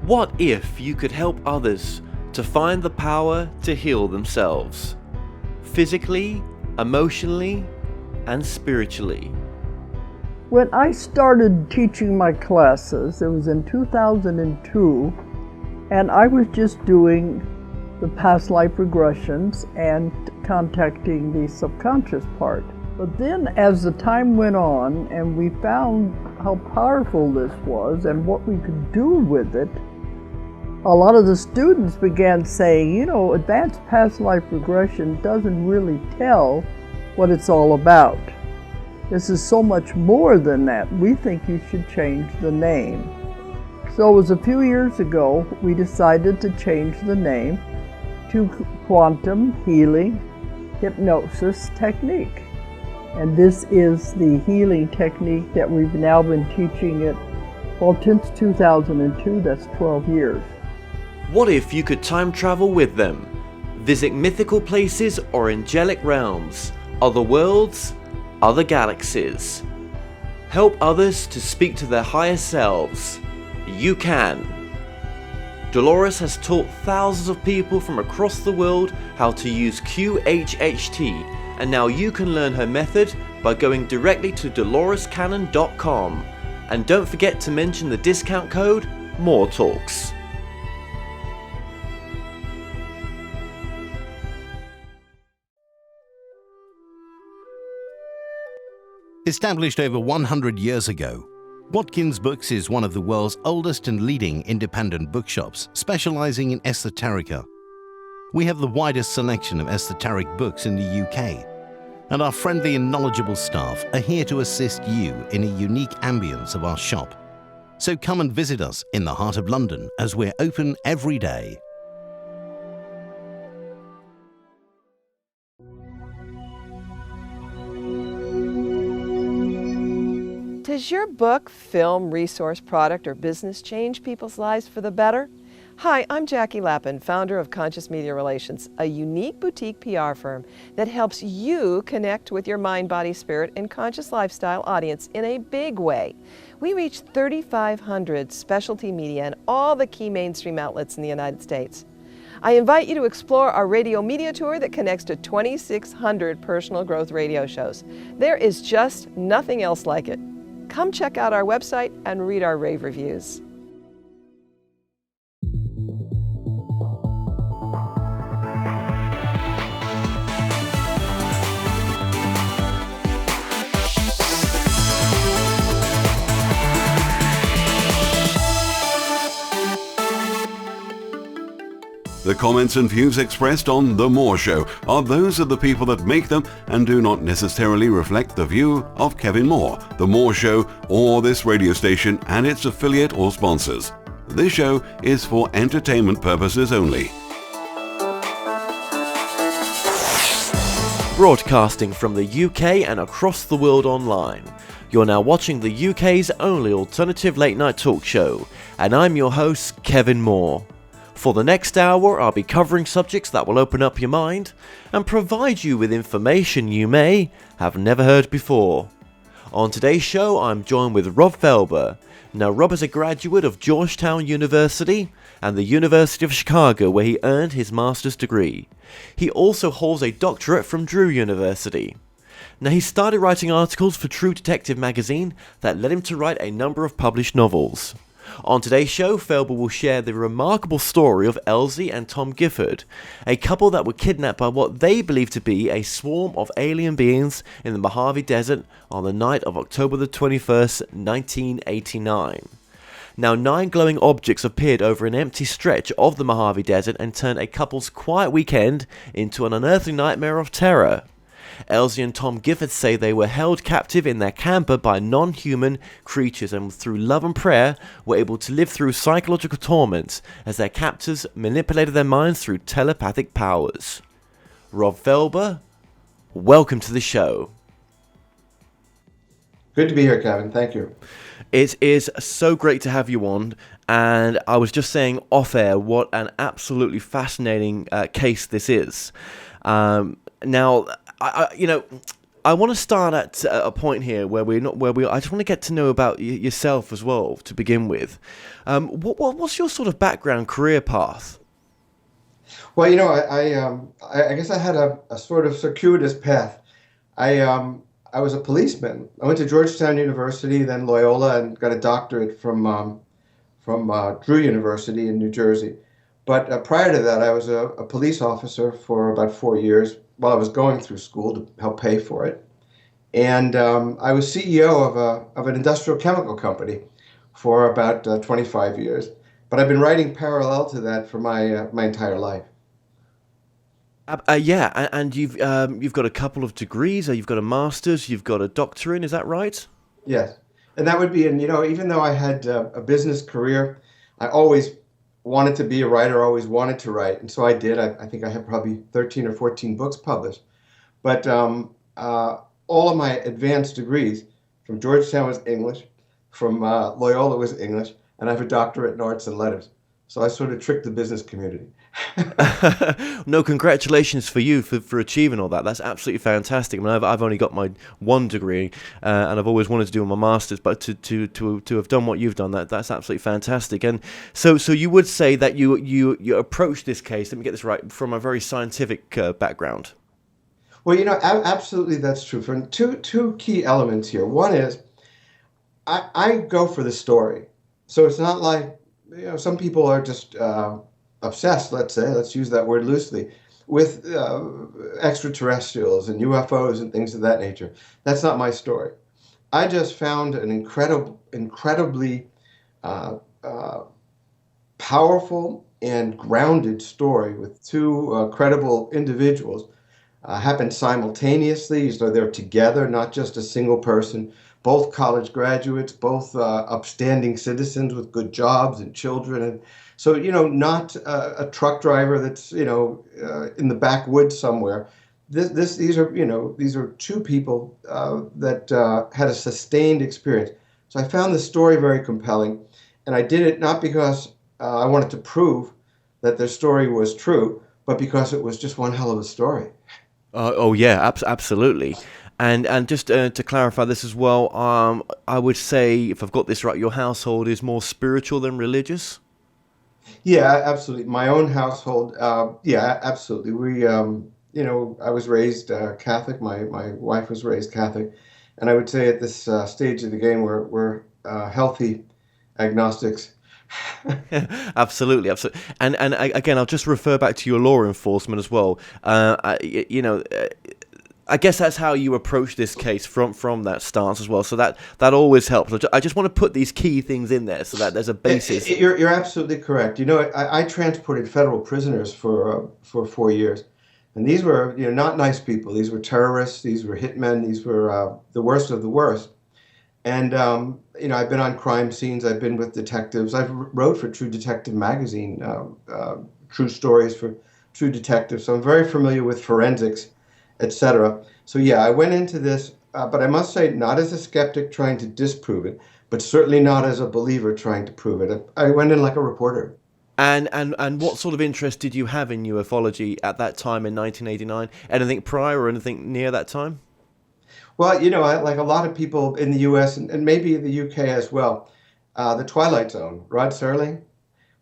What if you could help others to find the power to heal themselves? Physically, emotionally, and spiritually. When I started teaching my classes, it was in 2002, and I was just doing the past life regressions and contacting the subconscious part. But then as the time went on and we found how powerful this was and what we could do with it, a lot of the students began saying, you know, advanced past life regression doesn't really tell what it's all about. This is so much more than that. We think you should change the name. So it was a few years ago we decided to change the name to Quantum Healing Hypnosis Technique. And this is the healing technique that we've now been teaching it, well, since 2002, that's 12 years. What if you could time travel with them? Visit mythical places or angelic realms, other worlds, other galaxies. Help others to speak to their higher selves. You can. Dolores has taught thousands of people from across the world how to use QHHT, and now you can learn her method by going directly to dolorescannon.com. And don't forget to mention the discount code MORETALKS. Established over 100 years ago, Watkins Books is one of the world's oldest and leading independent bookshops specializing in esoterica. We have the widest selection of esoteric books in the UK, and our friendly and knowledgeable staff are here to assist you in a unique ambience of our shop. So come and visit us in the heart of London as we're open every day. Does your book, film, resource, product, or business change people's lives for the better? Hi, I'm Jackie Lappin, founder of Conscious Media Relations, a unique boutique PR firm that helps you connect with your mind, body, spirit, and conscious lifestyle audience in a big way. We reach 3,500 specialty media and all the key mainstream outlets in the United States. I invite you to explore our radio media tour that connects to 2,600 personal growth radio shows. There is just nothing else like it. Come check out our website and read our rave reviews. The comments and views expressed on The More Show are those of the people that make them and do not necessarily reflect the view of Kevin Moore, The More Show, or this radio station and its affiliate or sponsors. This show is for entertainment purposes only. Broadcasting from the UK and across the world online. You're now watching the UK's only alternative late night talk show, and I'm your host, Kevin Moore. For the next hour, I'll be covering subjects that will open up your mind and provide you with information you may have never heard before. On today's show, I'm joined with Rob Felber. Now, Rob is a graduate of Georgetown University and the University of Chicago, where he earned his master's degree. He also holds a doctorate from Drew University. Now, he started writing articles for True Detective magazine that led him to write a number of published novels. On today's show, Felber will share the remarkable story of Elise and Tom Gifford, a couple that were kidnapped by what they believe to be a swarm of alien beings in the Mojave Desert on the night of October the 21st, 1989. Now, 9 glowing objects appeared over an empty stretch of the Mojave Desert and turned a couple's quiet weekend into an unearthly nightmare of terror. Elise and Tom Gifford say they were held captive in their camper by non-human creatures and through love and prayer were able to live through psychological torment as their captors manipulated their minds through telepathic powers. Rob Felber, welcome to the show. Good to be here, Kevin. Thank you. It is so great to have you on, and I was just saying off air what an absolutely fascinating case this is. Now, I I want to start at a point here where I just want to get to know about yourself as well to begin with. What's your sort of background, career path? Well, I guess I had a sort of circuitous path. I was a policeman. I went to Georgetown University, then Loyola, and got a doctorate from Drew University in New Jersey. But prior to that, I was a police officer for about 4 years while I was going through school to help pay for it. And I was CEO of an industrial chemical company for about 25 years. But I've been writing parallel to that for my entire life. Yeah, and you've got a couple of degrees. You've got a master's, you've got a doctorate. Is that right? Yes, and that would be, and even though I had a business career, I always wanted to be a writer. Always wanted to write, and so I did. I think I have probably 13 or 14 books published. But all of my advanced degrees from Georgetown was English, from Loyola was English, and I have a doctorate in arts and letters. So I sort of tricked the business community. No, congratulations for you for achieving all that. That's absolutely fantastic. I mean, I've only got my one degree, and I've always wanted to do my master's, but to have done what you've done, that's absolutely fantastic. And so you would say that you approached this case, let me get this right, from a very scientific background. Well, absolutely that's true. For two key elements here. One is I go for the story. So it's not like, some people are just obsessed, let's use that word loosely, with extraterrestrials and UFOs and things of that nature. That's not my story. I just found an incredibly powerful and grounded story with two credible individuals. Happened simultaneously, so they're together, not just a single person. Both college graduates, both upstanding citizens with good jobs and children, and so not a truck driver that's in the backwoods somewhere. These are two people that had a sustained experience. So I found the story very compelling, and I did it not because I wanted to prove that their story was true, but because it was just one hell of a story. Oh yeah, absolutely. And just to clarify this as well, I would say, if I've got this right, your household is more spiritual than religious? Yeah, absolutely. My own household, yeah, absolutely. We, I was raised Catholic. My wife was raised Catholic. And I would say at this stage of the game, we're healthy agnostics. Absolutely. And again, I'll just refer back to your law enforcement as well. I guess that's how you approach this case from that stance as well. So that always helps. I just want to put these key things in there so that there's a basis. You're absolutely correct. I transported federal prisoners for 4 years, and these were not nice people. These were terrorists. These were hitmen. These were the worst of the worst. And I've been on crime scenes. I've been with detectives. I've wrote for True Detective magazine, true stories for True Detective. So I'm very familiar with forensics, etc. So yeah, I went into this, but I must say, not as a skeptic trying to disprove it, but certainly not as a believer trying to prove it. I went in like a reporter. And what sort of interest did you have in ufology at that time in 1989? Anything prior or anything near that time? Well, like a lot of people in the U.S. and maybe the U.K. as well, the Twilight Zone, Rod Serling.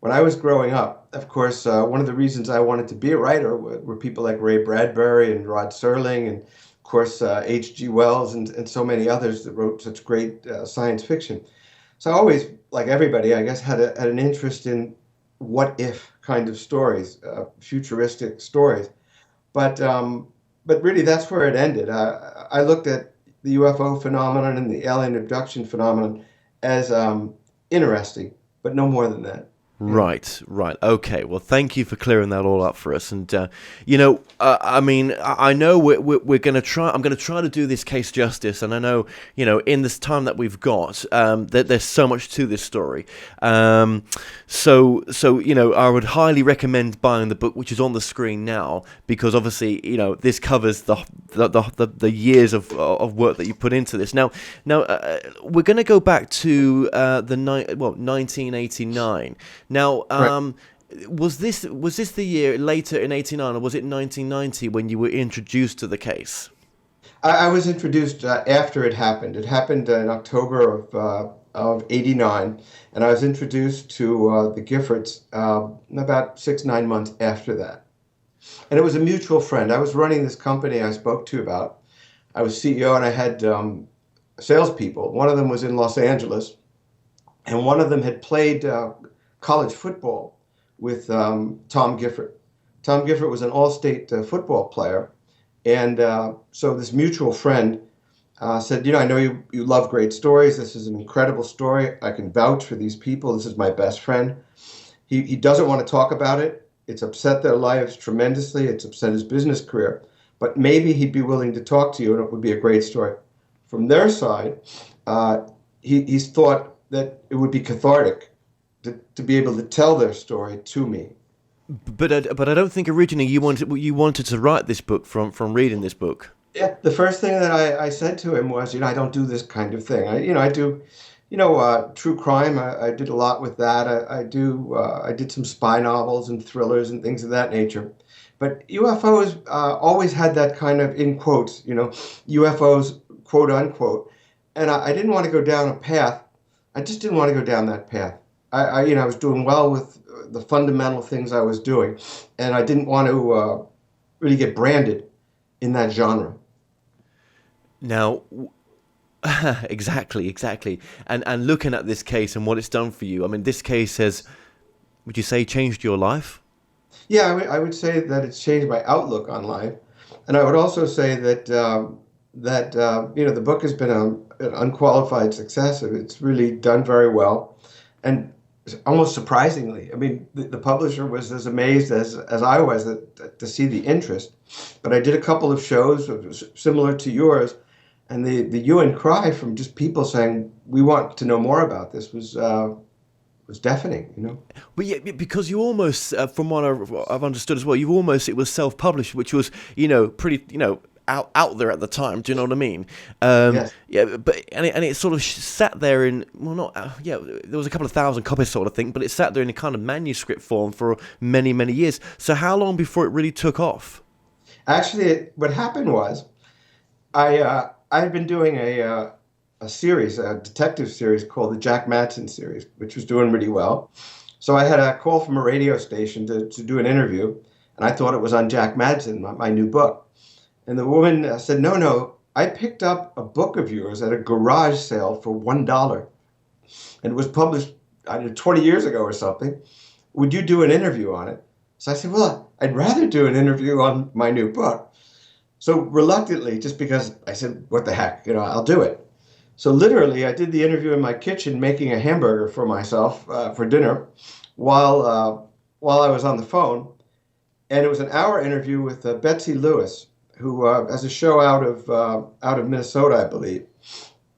When I was growing up, of course, one of the reasons I wanted to be a writer were people like Ray Bradbury and Rod Serling, and of course H.G. Wells and so many others that wrote such great science fiction. So I always, like everybody, I guess, had an interest in what if kind of stories, futuristic stories. But really, that's where it ended. I looked at the UFO phenomenon and the alien abduction phenomenon as interesting, but no more than that. Right. Okay. Well, thank you for clearing that all up for us. And I mean, I know we're going to try. I'm going to try to do this case justice. And I know, in this time that we've got, that there's so much to this story. So I would highly recommend buying the book, which is on the screen now, because obviously, this covers the years of work that you put into this. Now, we're going to go back to 1989. Now, Right. was this the year later in 89, or was it 1990 when you were introduced to the case? I was introduced after it happened. It happened in October of '89, and I was introduced to the Giffords about 6, 9 months after that. And it was a mutual friend. I was running this company I spoke to about. I was CEO, and I had salespeople. One of them was in Los Angeles, and one of them had played college football with Tom Gifford. Tom Gifford was an all-state football player, and so this mutual friend said, I know you love great stories. This is an incredible story. I can vouch for these people. This is my best friend. He doesn't want to talk about it. It's upset their lives tremendously. It's upset his business career. But maybe he'd be willing to talk to you, and it would be a great story. From their side, he's thought that it would be cathartic to be able to tell their story to me. But I don't think originally you wanted to write this book from reading this book. Yeah, the first thing that I said to him was, I don't do this kind of thing. I do, true crime. I did a lot with that. I did some spy novels and thrillers and things of that nature. But UFOs always had that kind of, in quotes, UFOs, quote unquote. And I didn't want to go down a path. I just didn't want to go down that path. I was doing well with the fundamental things I was doing, and I didn't want to really get branded in that genre. Now, exactly. And looking at this case and what it's done for you, I mean, this case has, would you say, changed your life? Yeah, I would say that it's changed my outlook on life. And I would also say that, the book has been an unqualified success. It's really done very well. And almost surprisingly, I mean, the publisher was as amazed as I was to see the interest. But I did a couple of shows similar to yours, and the hue and cry from just people saying, we want to know more about this was deafening, But yeah, because you almost, from what I've understood as well, it was self-published, which was, pretty, out there at the time. Do you know what I mean? Yes. Yeah, but and it sort of sat there in, there was a couple of thousand copies sort of thing, but it sat there in a kind of manuscript form for many, many years. So how long before it really took off? Actually, what happened was, I'd been doing a series, a detective series called the Jack Madsen series, which was doing really well. So I had a call from a radio station to do an interview, and I thought it was on Jack Madsen, my new book. And the woman said, no, I picked up a book of yours at a garage sale for $1. And it was published, 20 years ago or something. Would you do an interview on it? So I said, well, I'd rather do an interview on my new book. So reluctantly, just because I said, what the heck, I'll do it. So literally, I did the interview in my kitchen making a hamburger for myself for dinner while I was on the phone. And it was an hour interview with Betsy Lewis, who has a show out of Minnesota, I believe.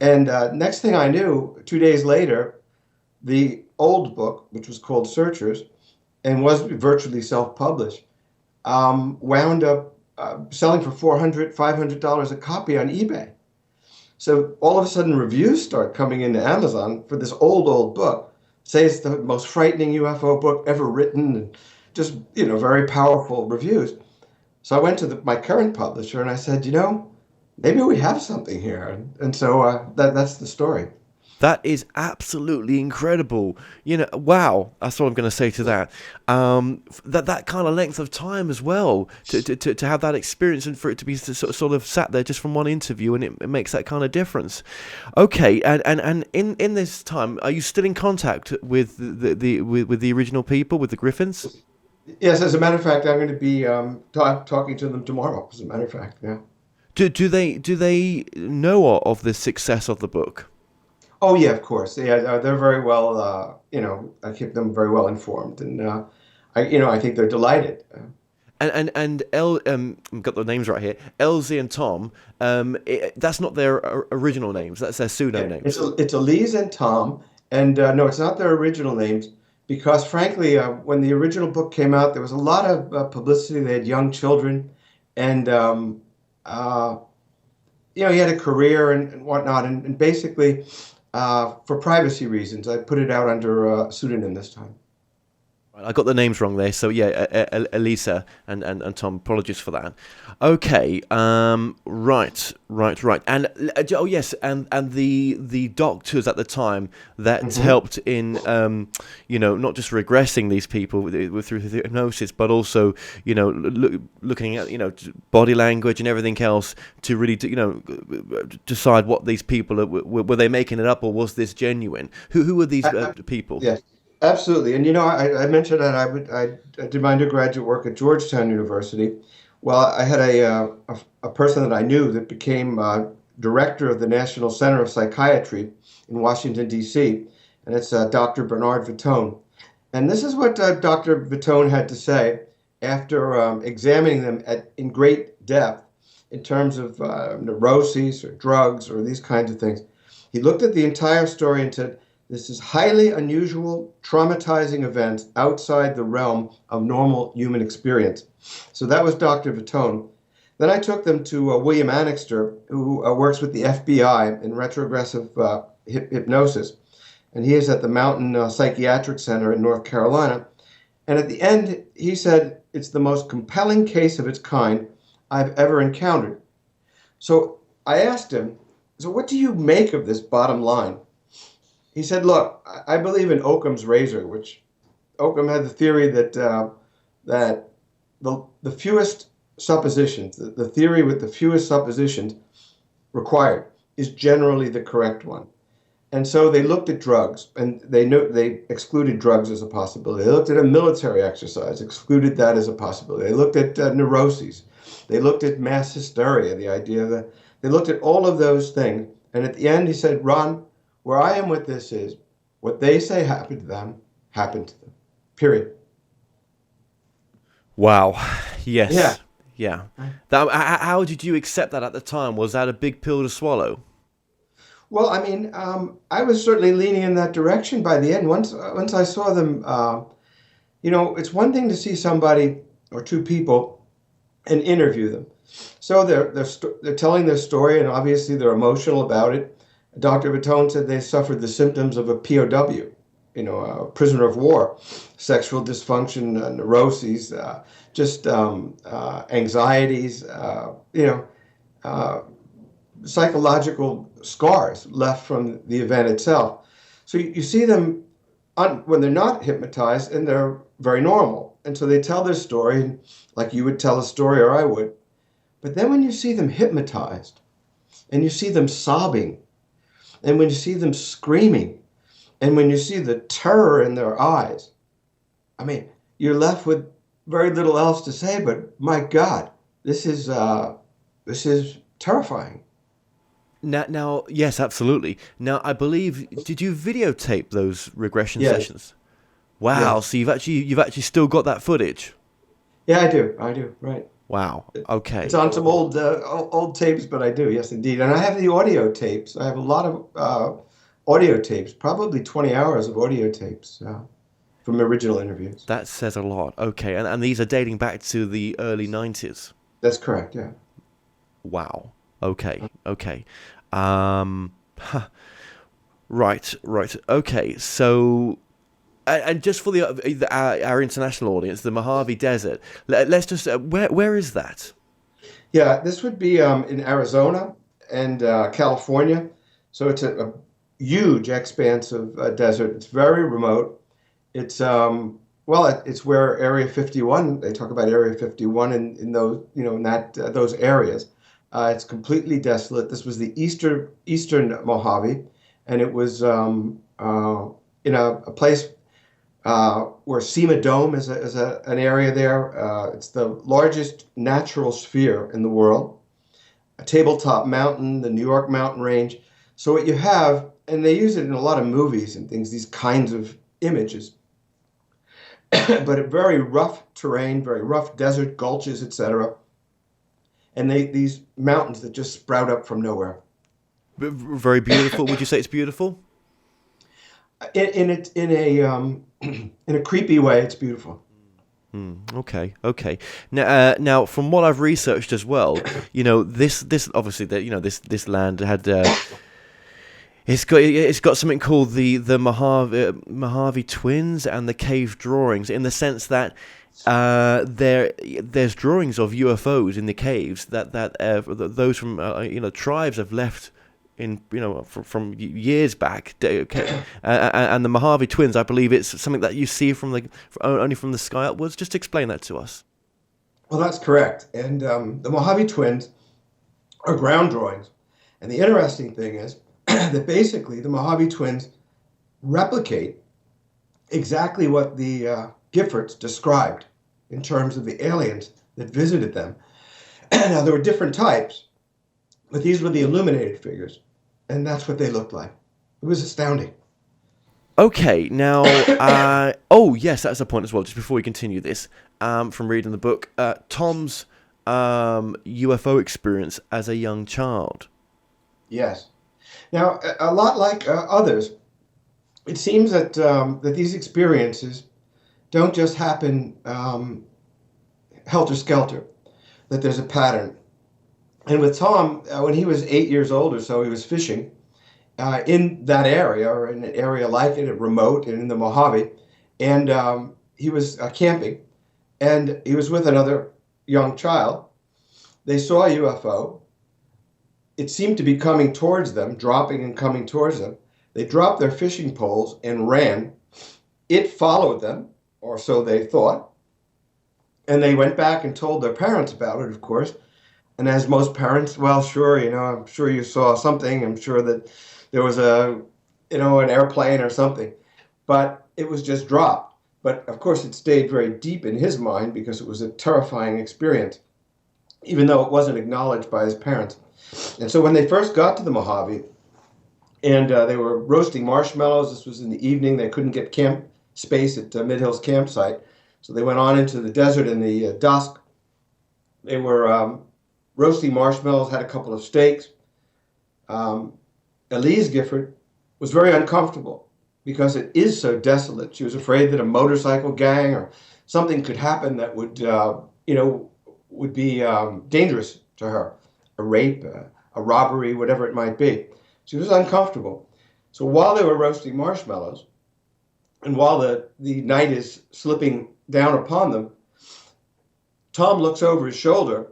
And next thing I knew, 2 days later, the old book, which was called Searchers, and was virtually self-published, wound up selling for $400, $500 a copy on eBay. So all of a sudden, reviews start coming into Amazon for this old book. Say it's the most frightening UFO book ever written, and just very powerful reviews. So I went to my current publisher and I said, maybe we have something here. And so that's the story. That is absolutely incredible. Wow. That's what I'm going to say to that. That kind of length of time as well, to have that experience and for it to be sort of sat there just from one interview, and it makes that kind of difference. Okay. And in this time, are you still in contact with the original people, with the Griffins? Yes, as a matter of fact, I'm going to be talking to them tomorrow. As a matter of fact, yeah. Do they know of the success of the book? Oh yeah, of course. Yeah, they're very well. I keep them very well informed, and I think they're delighted. And I've got the names right here. Elise and Tom. That's not their original names. That's their pseudo names. It's Elise and Tom, and no, it's not their original names. Because frankly, when the original book came out, there was a lot of publicity. They had young children, and he had a career and whatnot. And basically, for privacy reasons, I put it out under a pseudonym this time. I got the names wrong there, so yeah, Elisa and Tom. Apologies for that. Okay, right, and oh yes, and the doctors at the time that helped in not just regressing these people through hypnosis, but also looking at body language and everything else to really decide what these people were they making it up, or was this genuine? Who were these people? Yes. Absolutely, and I mentioned that I did my undergraduate work at Georgetown University. Well, I had a person that I knew that became director of the National Center of Psychiatry in Washington D.C., and it's Dr. Bernard Vitone. And this is what Dr. Vitone had to say after examining them in great depth in terms of neuroses or drugs or these kinds of things. He looked at the entire story and said, "This is highly unusual, traumatizing events outside the realm of normal human experience." So that was Dr. Vitone. Then I took them to William Annixter, who works with the FBI in retrogressive hypnosis. And he is at the Mountain Psychiatric Center in North Carolina. And at the end, he said, "It's the most compelling case of its kind I've ever encountered." So I asked him, "So what do you make of this bottom line?" He said, "Look, I believe in Occam's razor," which Occam had the theory that the fewest suppositions, the theory with the fewest suppositions required is generally the correct one. And so they looked at drugs, and they excluded drugs as a possibility. They looked at a military exercise, excluded that as a possibility. They looked at neuroses. They looked at mass hysteria, the idea that they looked at all of those things. And at the end, he said, "Ron, where I am with this is what they say happened to them, happened to them. Period." Wow. Yes. Yeah. Yeah. How did you accept that at the time? Was that a big pill to swallow? Well, I mean, I was certainly leaning in that direction by the end. Once I saw them, it's one thing to see somebody or two people and interview them. So they're telling their story, and obviously they're emotional about it. Dr. Vitone said they suffered the symptoms of a POW, a prisoner of war, sexual dysfunction, neuroses, anxieties, psychological scars left from the event itself. So you see them when they're not hypnotized, and they're very normal. And so they tell their story like you would tell a story, or I would. But then when you see them hypnotized, and you see them sobbing, and when you see them screaming, and when you see the terror in their eyes, I mean, you're left with very little else to say, but my God, this is terrifying. Now, yes, absolutely. Now, I believe, did you videotape those regression Yes. sessions? Wow. Yes. So you've actually still got that footage. Yeah, I do, right. Wow. Okay. It's on some old tapes, but I do, yes, indeed. And I have the audio tapes. I have a lot of audio tapes, probably 20 hours of audio tapes from original interviews. That says a lot. Okay. And these are dating back to the early 90s. That's correct, yeah. Wow. Okay. Right. Okay. So, and just for our international audience, the Mojave Desert. Let's just where is that? Yeah, this would be in Arizona and California. So it's a huge expanse of desert. It's very remote. It's it's where Area 51. They talk about Area 51 in those those areas. It's completely desolate. This was the eastern Mojave, and it was in a place where Sema Dome is an area there. It's the largest natural sphere in the world. A tabletop mountain, the New York mountain range. So what you have, and they use it in a lot of movies and things, these kinds of images, but a very rough terrain, very rough desert, gulches, etc. And these mountains that just sprout up from nowhere. Very beautiful. Would you say it's beautiful? In a creepy way, it's beautiful. Okay. Now, from what I've researched as well, this obviously this land had It's got something called the Mojave twins and the cave drawings, in the sense that there's drawings of UFOs in the caves that those from tribes have left in from years back. Okay. And the Mojave twins, I believe it's something that you see only from the sky upwards. Just explain that to us. Well, that's correct. And the Mojave twins are ground drawings. And the interesting thing is that basically the Mojave twins replicate exactly what the Giffords described in terms of the aliens that visited them. Now, there were different types, but these were the illuminated figures, and that's what they looked like. It was astounding. Okay, now, oh yes, that's a point as well, just before we continue this, from reading the book, Tom's UFO experience as a young child. Yes. Now, a lot like others, it seems that that these experiences don't just happen helter-skelter, that there's a pattern. And with Tom, when he was 8 years old or so, he was fishing in that area, or in an area like it, remote and in the Mojave, and he was camping, and he was with another young child. They saw a UFO. It seemed to be coming towards them, dropping and coming towards them. They dropped their fishing poles and ran. It followed them, or so they thought. And they went back and told their parents about it, of course. And as most parents, well, sure, I'm sure you saw something. I'm sure that there was an airplane or something. But it was just dropped. But of course, it stayed very deep in his mind because it was a terrifying experience, even though it wasn't acknowledged by his parents. And so when they first got to the Mojave, and they were roasting marshmallows, this was in the evening, they couldn't get camp space at Mid-Hills campsite, so they went on into the desert in the dusk. They were roasting marshmallows, had a couple of steaks. Elise Gifford was very uncomfortable because it is so desolate. She was afraid that a motorcycle gang or something could happen that would be dangerous to her. A rape, a robbery, whatever it might be. She was uncomfortable. So while they were roasting marshmallows, and while the night is slipping down upon them, Tom looks over his shoulder,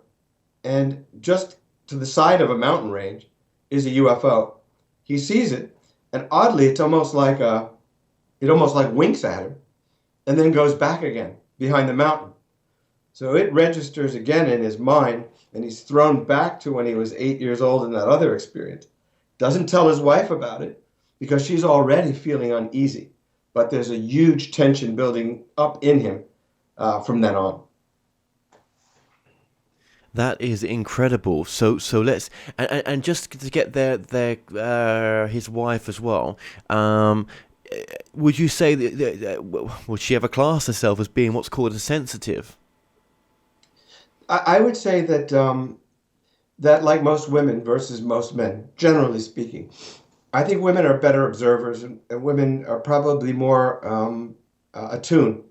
and just to the side of a mountain range is a UFO. He sees it, and oddly, it almost like winks at him, and then goes back again behind the mountain. So it registers again in his mind, and he's thrown back to when he was 8 years old in that other experience. Doesn't tell his wife about it because she's already feeling uneasy. But there's a huge tension building up in him from then on. That is incredible. So let's and just to get his wife as well. Would you say that would she ever class herself as being what's called a sensitive? I would say that that like most women versus most men, generally speaking, I think women are better observers, and women are probably more attuned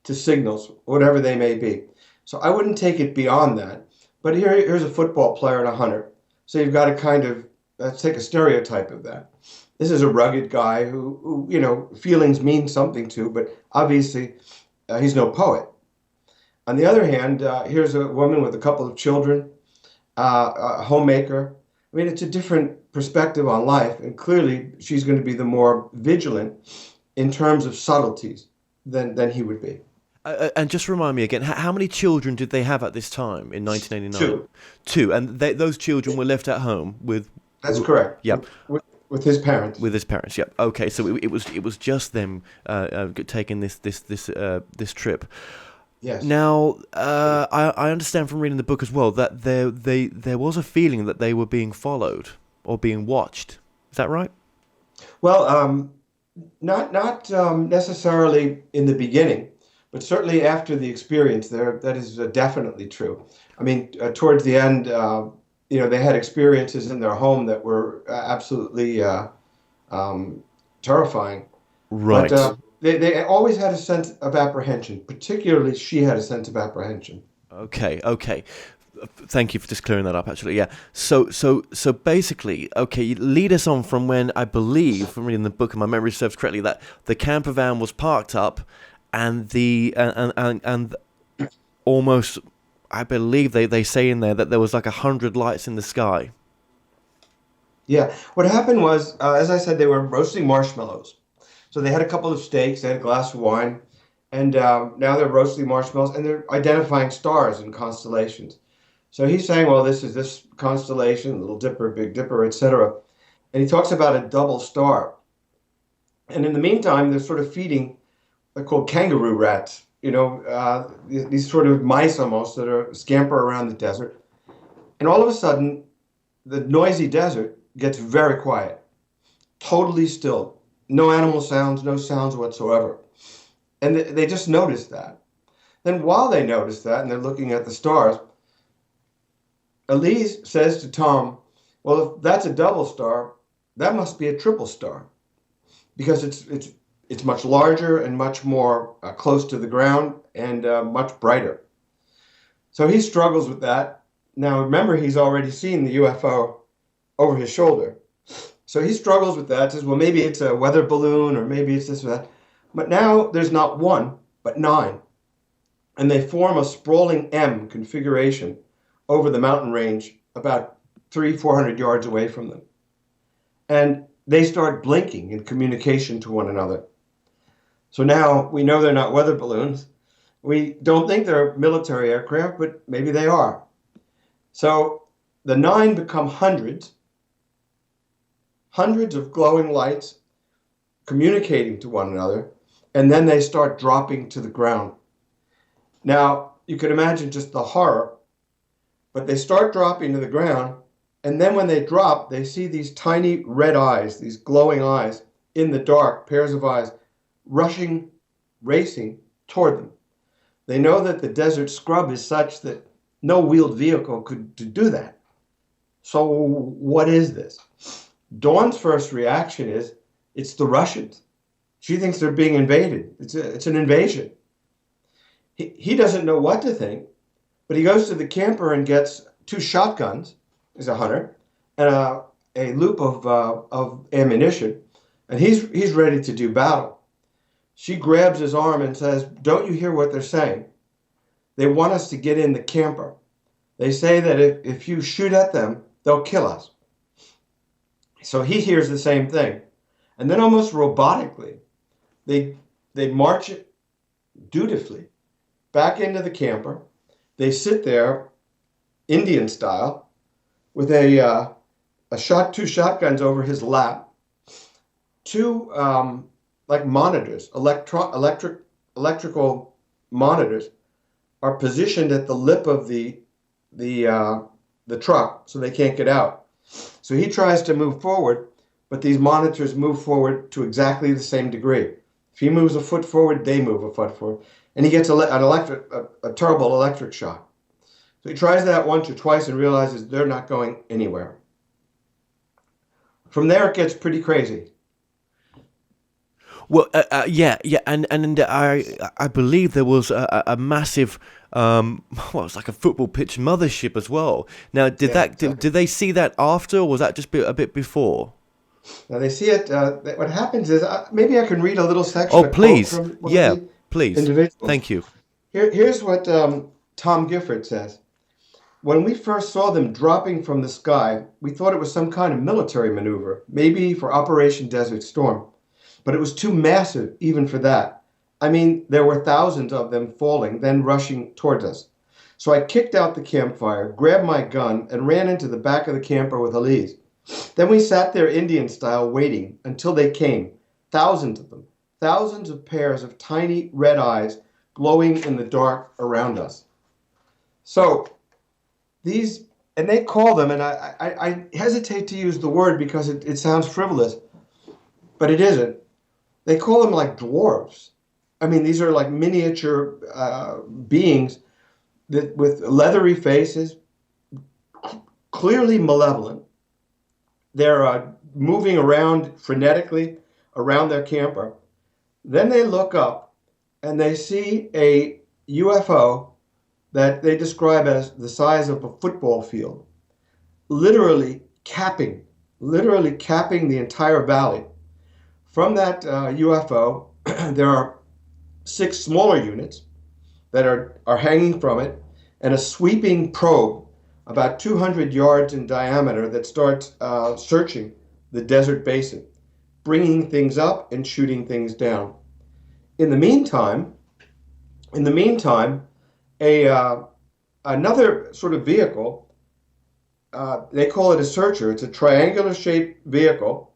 to signals, whatever they may be. So I wouldn't take it beyond that. But here's a football player and a hunter. So you've got to kind of, let's take a stereotype of that. This is a rugged guy who feelings mean something to, but obviously he's no poet. On the other hand, here's a woman with a couple of children, a homemaker. I mean, it's a different perspective on life, and clearly she's going to be the more vigilant in terms of subtleties than he would be. And just remind me again, how many children did they have at this time in 1989? Two, and those children were left at home with. That's correct. Yep. With his parents. With his parents. Yep. Okay, so it was just them taking this trip. Yes. Now, I understand from reading the book as well that there was a feeling that they were being followed or being watched. Is that right? Well, not necessarily in the beginning, but certainly after the experience there, that is definitely true. I mean, towards the end, they had experiences in their home that were absolutely terrifying. Right. But, They always had a sense of apprehension. Particularly, she had a sense of apprehension. Okay. Thank you for just clearing that up. Actually, yeah. So basically, okay, you lead us on from when I believe, from reading the book, and my memory serves correctly, that the camper van was parked up, and and almost, I believe they say in there that there was like 100 lights in the sky. Yeah. What happened was, as I said, they were roasting marshmallows. So they had a couple of steaks, they had a glass of wine, and now they're roasting marshmallows and they're identifying stars and constellations. So he's saying, well, this is this constellation, Little Dipper, Big Dipper, etc. And he talks about a double star. And in the meantime, they're sort of feeding, they're called kangaroo rats, these sort of mice almost that are scamper around the desert. And all of a sudden, the noisy desert gets very quiet, totally still. No animal sounds, no sounds whatsoever. And they just notice that. Then while they notice that and they're looking at the stars, Elise says to Tom, well, if that's a double star, that must be a triple star because it's much larger and much more close to the ground and much brighter. So he struggles with that. Now, remember, he's already seen the UFO over his shoulder. So he struggles with that, says, well, maybe it's a weather balloon or maybe it's this or that. But now there's not one, but 9. And they form a sprawling M configuration over the mountain range about 300-400 yards away from them. And they start blinking in communication to one another. So now we know they're not weather balloons. We don't think they're military aircraft, but maybe they are. So the 9 become hundreds of glowing lights communicating to one another, and then they start dropping to the ground. Now, you can imagine just the horror, but they start dropping to the ground, and then when they drop, they see these tiny red eyes, these glowing eyes in the dark, pairs of eyes, racing toward them. They know that the desert scrub is such that no wheeled vehicle could do that. So what is this? Dawn's first reaction is, it's the Russians. She thinks they're being invaded. It's an invasion. He doesn't know what to think, but he goes to the camper and gets 2 shotguns, he's a hunter, and a loop of ammunition, and he's ready to do battle. She grabs his arm and says, don't you hear what they're saying? They want us to get in the camper. They say that if you shoot at them, they'll kill us. So he hears the same thing. And then almost robotically, they march dutifully back into the camper. They sit there, Indian style, with 2 shotguns over his lap, 2 like monitors, electrical monitors, are positioned at the lip of the truck so they can't get out. So he tries to move forward, but these monitors move forward to exactly the same degree. If he moves a foot forward, they move a foot forward. And he gets a terrible electric shock. So he tries that once or twice and realizes they're not going anywhere. From there, it gets pretty crazy. Well, yeah, and I believe there was a massive, it's like a football pitch mothership as well. Now, did they see that after, or was that just a bit before? Now they see it. What happens is, maybe I can read a little section. Oh, please, yeah, please. Individuals. Thank you. Here's what Tom Gifford says. When we first saw them dropping from the sky, we thought it was some kind of military maneuver, maybe for Operation Desert Storm. But it was too massive even for that. I mean, there were thousands of them falling, then rushing towards us. So I kicked out the campfire, grabbed my gun, and ran into the back of the camper with Elise. Then we sat there Indian style waiting until they came. Thousands of them. Thousands of pairs of tiny red eyes glowing in the dark around us. So these, and they call them, and I hesitate to use the word because it sounds frivolous, but it isn't. They call them like dwarves. I mean, these are like miniature beings that with leathery faces, clearly malevolent. They're moving around frenetically around their camper. Then they look up and they see a UFO that they describe as the size of a football field, literally literally capping the entire valley. From that UFO, there are 6 smaller units that are hanging from it, and a sweeping probe about 200 yards in diameter that starts searching the desert basin, bringing things up and shooting things down. In the meantime, another sort of vehicle, they call it a searcher. It's a triangular-shaped vehicle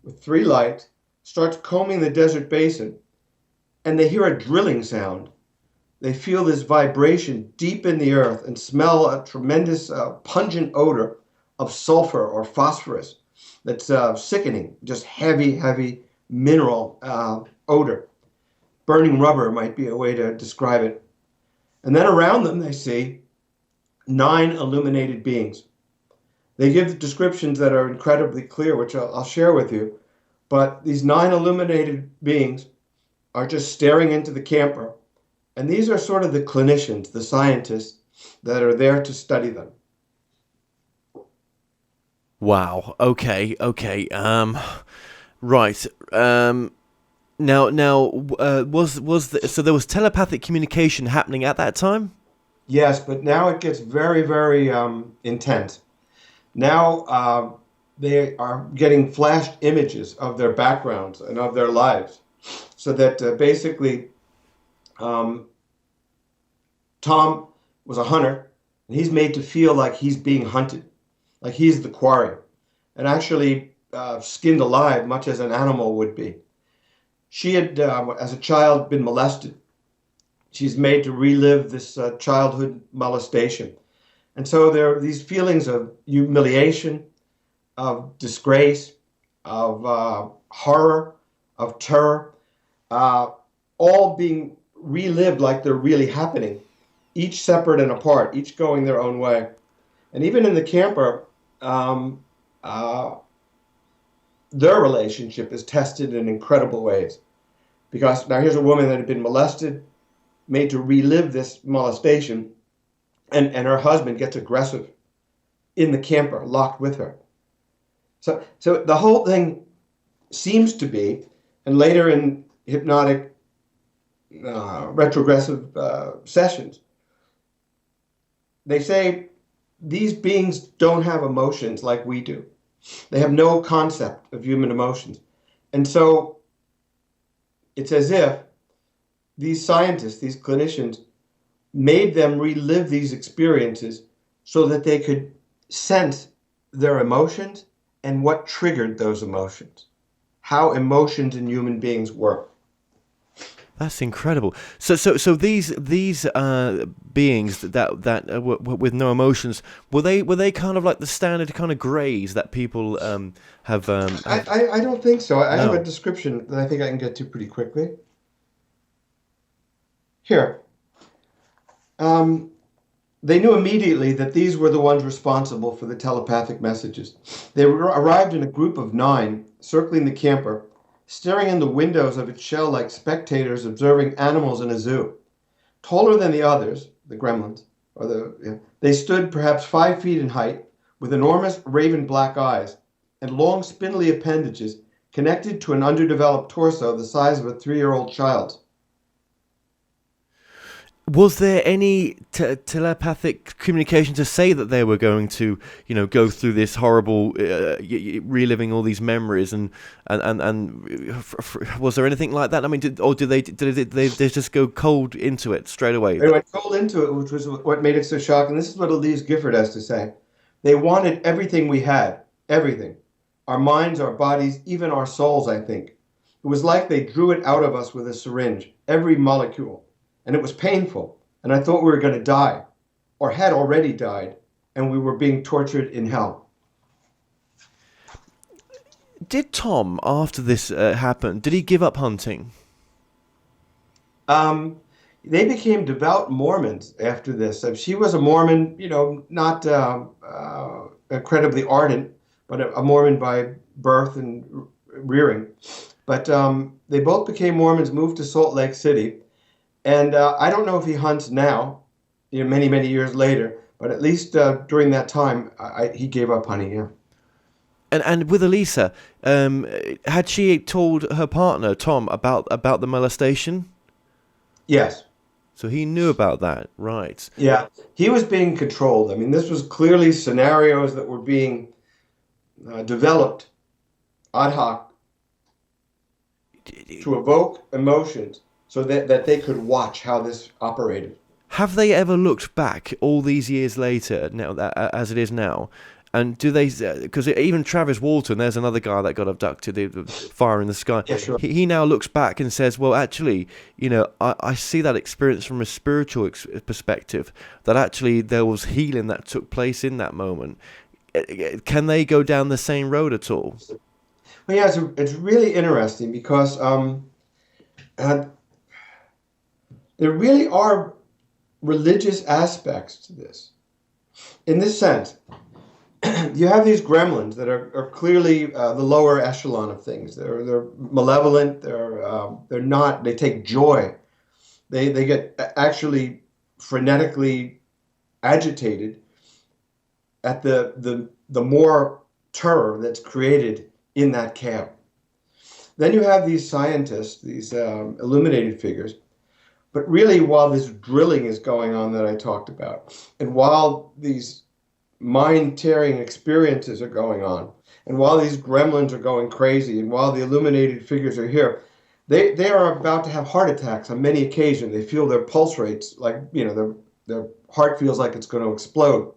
with 3 lights, starts combing the desert basin, and they hear a drilling sound. They feel this vibration deep in the earth and smell a tremendous pungent odor of sulfur or phosphorus that's sickening, just heavy mineral odor. Burning rubber might be a way to describe it. And then around them they see 9 illuminated beings. They give descriptions that are incredibly clear, which I'll share with you. But these 9 illuminated beings are just staring into the camper. And these are sort of the clinicians, the scientists that are there to study them. Wow. Okay. Right. Now, so there was telepathic communication happening at that time? Yes, but now it gets very intense. Now they are getting flashed images of their backgrounds and of their lives, so that basically Tom was a hunter, and he's made to feel like he's being hunted, like he's the quarry, and actually skinned alive, much as an animal would be. She had, as a child, been molested. She's made to relive this childhood molestation. And so there are these feelings of humiliation, of disgrace, of horror, of terror, all being relived like they're really happening, each separate and apart, each going their own way. And even in the camper, their relationship is tested in incredible ways. Because now here's a woman that had been molested, made to relive this molestation, and her husband gets aggressive in the camper, locked with her. So the whole thing seems to be, and later in hypnotic retrogressive sessions, they say these beings don't have emotions like we do. They have no concept of human emotions. And so it's as if these scientists, these clinicians, made them relive these experiences so that they could sense their emotions and what triggered those emotions, how emotions in human beings work. That's incredible. So these beings that were with no emotions, were they kind of like the standard kind of greys that people have? I don't think so. I have a description that I think I can get to pretty quickly. Here. They knew immediately that these were the ones responsible for the telepathic messages. They arrived in a group of 9, circling the camper, staring in the windows of its shell like spectators observing animals in a zoo. Taller than the others, the gremlins, they stood perhaps 5 feet in height, with enormous raven black eyes and long spindly appendages connected to an underdeveloped torso the size of a 3-year-old child's. Was there any telepathic communication to say that they were going to, go through this horrible, reliving all these memories, and was there anything like that? I mean, did they just go cold into it straight away? They went cold into it, which was what made it so shocking. This is what Elise Gifford has to say. They wanted everything we had, everything, our minds, our bodies, even our souls. I think it was like they drew it out of us with a syringe, every molecule. And it was painful, and I thought we were going to die, or had already died, and we were being tortured in hell. Did Tom, after this happened, did he give up hunting? They became devout Mormons after this. She was a Mormon, not incredibly ardent, but a Mormon by birth and rearing. But they both became Mormons, moved to Salt Lake City. And I don't know if he hunts now. many, many years later. But at least during that time, he gave up hunting, yeah. And with Elisa, had she told her partner, Tom, about the molestation? Yes. So he knew about that, right? Yeah. He was being controlled. I mean, this was clearly scenarios that were being developed ad hoc to evoke emotions so that they could watch how this operated. Have they ever looked back all these years later, now as it is now, and do they? Because even Travis Walton, there's another guy that got abducted, the fire in the sky. Yeah, sure. He now looks back and says, "Well, actually, I see that experience from a spiritual perspective. That actually there was healing that took place in that moment." Can they go down the same road at all? Well, yeah, it's really interesting because there really are religious aspects to this. In this sense, you have these gremlins that are clearly the lower echelon of things. They're malevolent. They're not. They take joy. They get actually frenetically agitated at the more terror that's created in that camp. Then you have these scientists, these illuminated figures. But really, while this drilling is going on that I talked about, and while these mind-tearing experiences are going on, and while these gremlins are going crazy, and while the illuminated figures are here, they are about to have heart attacks on many occasions. They feel their pulse rates, like, their heart feels like it's going to explode.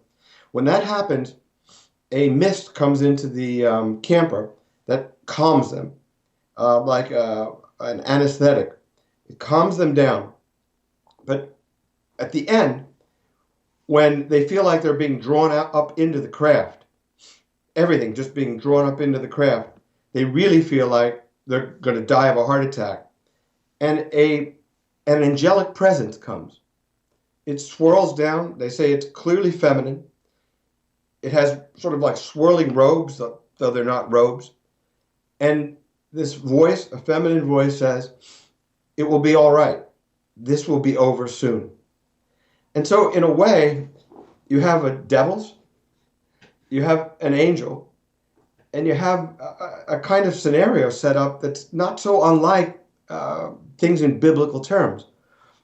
When that happens, a mist comes into the camper that calms them, like an anesthetic. It calms them down. But at the end, when they feel like they're being drawn up into the craft, everything just being drawn up into the craft, they really feel like they're going to die of a heart attack. And an angelic presence comes. It swirls down. They say it's clearly feminine. It has sort of like swirling robes, though they're not robes. And this voice, a feminine voice, says, "It will be all right. This will be over soon." And so, in a way, you have a devils, you have an angel, and you have a kind of scenario set up that's not so unlike things in biblical terms.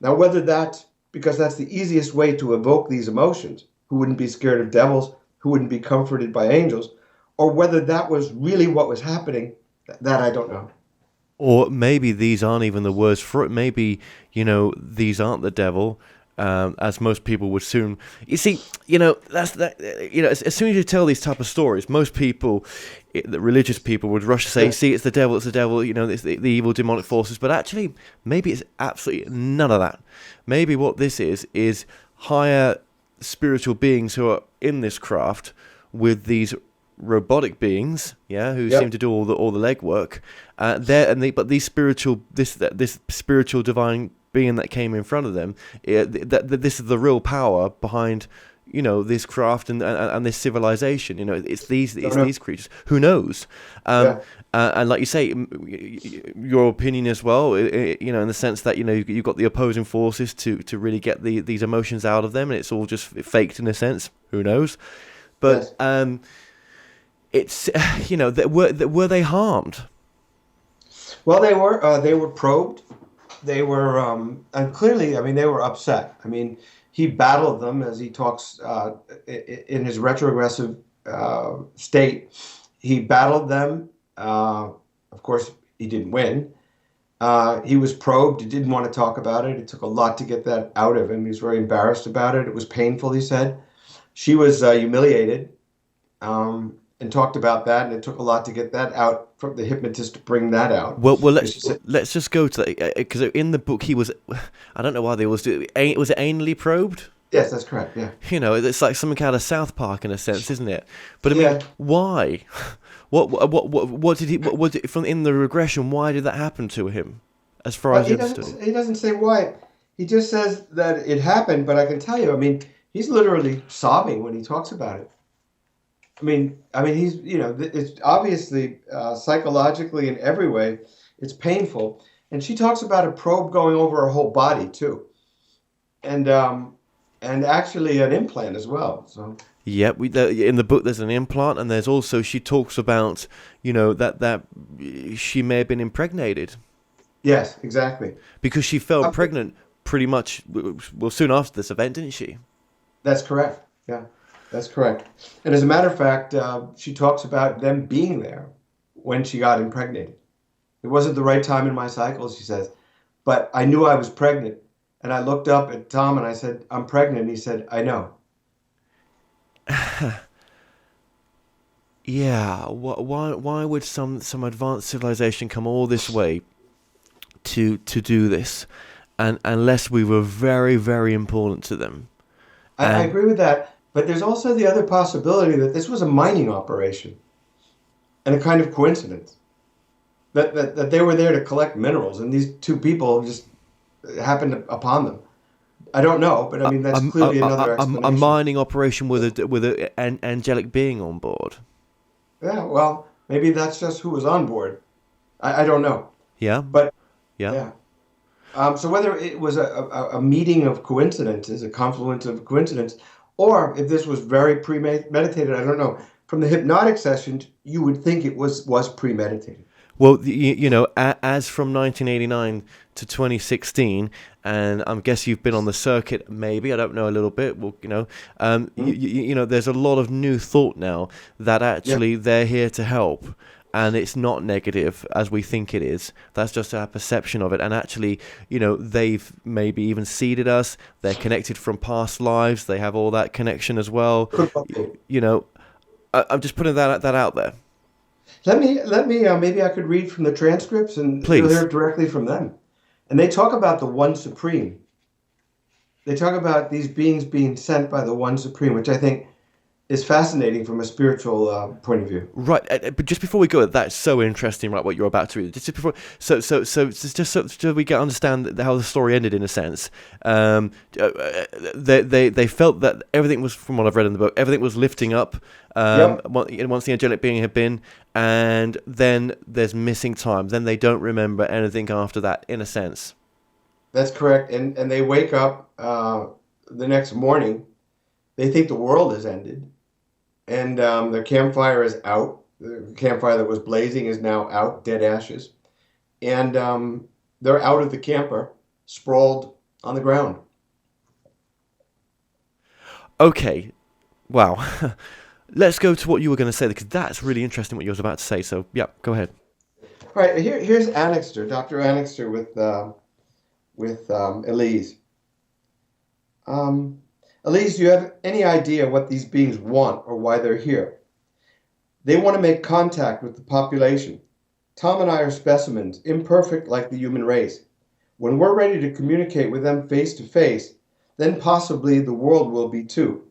Now, whether that's because that's the easiest way to evoke these emotions, who wouldn't be scared of devils, who wouldn't be comforted by angels, or whether that was really what was happening, that I don't know. Or maybe these aren't even the words for it. Maybe, these aren't the devil, as most people would assume. You see, that's that. As soon as you tell these type of stories, most people, the religious people, would rush to say, "See, it's the devil. It's the devil. It's the evil demonic forces." But actually, maybe it's absolutely none of that. Maybe what this is higher spiritual beings who are in this craft with these robotic beings, who seem to do all the legwork. But these spiritual, this spiritual divine being that came in front of them, this is the real power behind, this craft and this civilization. It's these creatures. Who knows? And like you say, your opinion as well. In the sense that you've got the opposing forces to really get these emotions out of them, and it's all just faked in a sense. Who knows? But yes. It's were they harmed? Well, they were probed. They were and clearly, they were upset. He battled them, as he talks in his retrogressive state. He battled them. Of course, he didn't win. He was probed. He didn't want to talk about it. It took a lot to get that out of him. He was very embarrassed about it. It was painful, he said. She was humiliated. And talked about that, and it took a lot to get that out from the hypnotist to bring that out. Well, let's just go to that, because in the book he was, I don't know why they always do it. Was it anally probed? Yes, that's correct. Yeah. It's like something out of South Park in a sense, isn't it? But why? What did he? What from in the regression? Why did that happen to him? As far as you understood, he doesn't say why. He just says that it happened. But I can tell you, he's literally sobbing when he talks about it. He's, it's obviously psychologically in every way, it's painful. And she talks about a probe going over her whole body too. And and actually an implant as well. So Yeah, in the book there's an implant, and there's also, she talks about, that she may have been impregnated yes, exactly. because she fell pregnant pretty much well soon after this event, didn't she? That's correct. Yeah, that's correct. And as a matter of fact, she talks about them being there when she got impregnated. It wasn't the right time in my cycle, she says, but I knew I was pregnant. And I looked up at Tom and I said, I'm pregnant. And he said, I know. Yeah. Why would some advanced civilization come all this way to do this, and unless we were very, very important to them? I agree with that. But there's also the other possibility that this was a mining operation and a kind of coincidence. That they were there to collect minerals, and these two people just happened upon them. I don't know, but I mean that's clearly another explanation. A mining operation with an angelic being on board. Yeah, well, maybe that's just who was on board. I don't know. Yeah. But yeah. So whether it was a meeting of coincidences, a confluence of coincidence, or if this was very premeditated, I don't know. From the hypnotic sessions, you would think it was premeditated. Well, as from 1989 to 2016, and I guess you've been on the circuit, maybe, I don't know, a little bit. Well, there's a lot of new thought now that actually they're here to help, and it's not negative as we think it is. That's just our perception of it. And actually, they've maybe even seeded us. They're connected from past lives. They have all that connection as well. I'm just putting that out there. Let me. Maybe I could read from the transcripts and Please. Hear directly from them. And they talk about the One Supreme. They talk about these beings being sent by the One Supreme, which I think is fascinating from a spiritual point of view. Right, but just before we go, that's so interesting, right? What you're about to read. Just before, so we can understand how the story ended in a sense. They felt that everything was, from what I've read in the book, everything was lifting up. Once the angelic being had been, and then there's missing time. Then they don't remember anything after that, in a sense. That's correct, and they wake up the next morning. They think the world has ended, and their campfire is out. The campfire that was blazing is now out, dead ashes, and they're out of the camper, sprawled on the ground. Okay, wow. Let's go to what you were going to say, because that's really interesting what you was about to say. So, yeah, go ahead. All right, here's Annixter, Dr. Annixter with Elise. Elise, do you have any idea what these beings want or why they're here? They want to make contact with the population. Tom and I are specimens, imperfect like the human race. When we're ready to communicate with them face to face, then possibly the world will be too.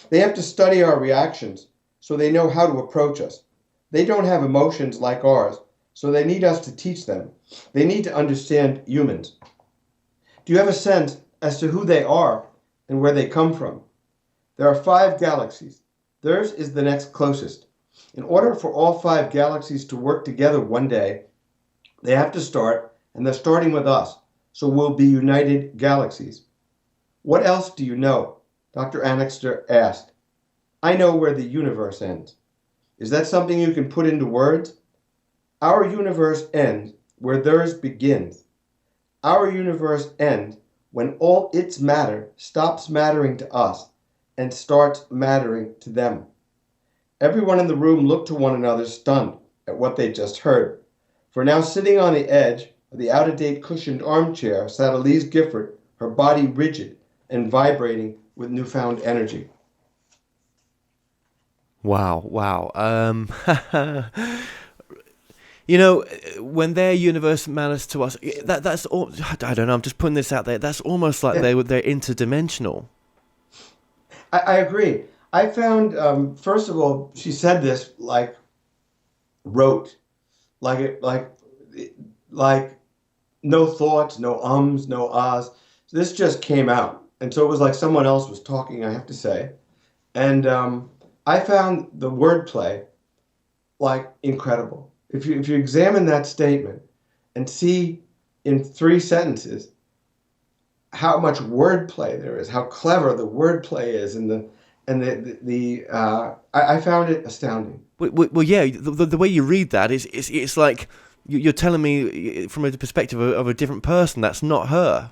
They have to study our reactions so they know how to approach us. They don't have emotions like ours, so they need us to teach them. They need to understand humans. Do you have a sense as to who they are and where they come from? There are 5 galaxies. Theirs is the next closest. In order for all 5 galaxies to work together one day, they have to start, and they're starting with us, so we'll be united galaxies. What else do you know? Dr. Annixter asked. I know where the universe ends. Is that something you can put into words? Our universe ends where theirs begins. Our universe ends when all its matter stops mattering to us and starts mattering to them. Everyone in the room looked to one another, stunned at what they just heard. For now, sitting on the edge of the out-of-date cushioned armchair, sat Elise Gifford, her body rigid and vibrating with newfound energy. Wow. When their universe matters to us, that's all. I don't know. I'm just putting this out there. That's almost like they're interdimensional. I agree. I found, first of all, she said this like no thoughts, no ums, no ahs. So this just came out. And so it was like someone else was talking, I have to say. And I found the wordplay like incredible. If you examine that statement and see in 3 sentences how much wordplay there is, how clever the wordplay is, I found it astounding. Well, yeah. The way you read that it's like you're telling me from a perspective of a different person. That's not her.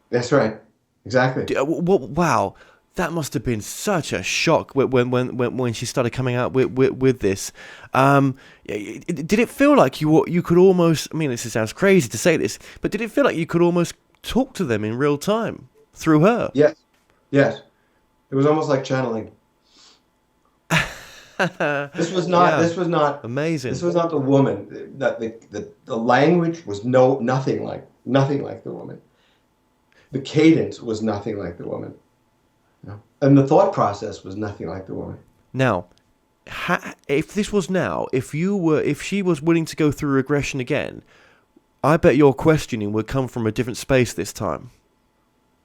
That's right. Exactly. Wow. That must have been such a shock when she started coming out with this. Did it feel like you could almost? I mean, this sounds crazy to say this, but did it feel like you could almost talk to them in real time through her? Yes. Yes. It was almost like channeling. This was not. Yeah. This was not amazing. This was not the woman. That the language was nothing like the woman. The cadence was nothing like the woman. And the thought process was nothing like the woman. Now, if this was now, if she was willing to go through regression again, I bet your questioning would come from a different space this time.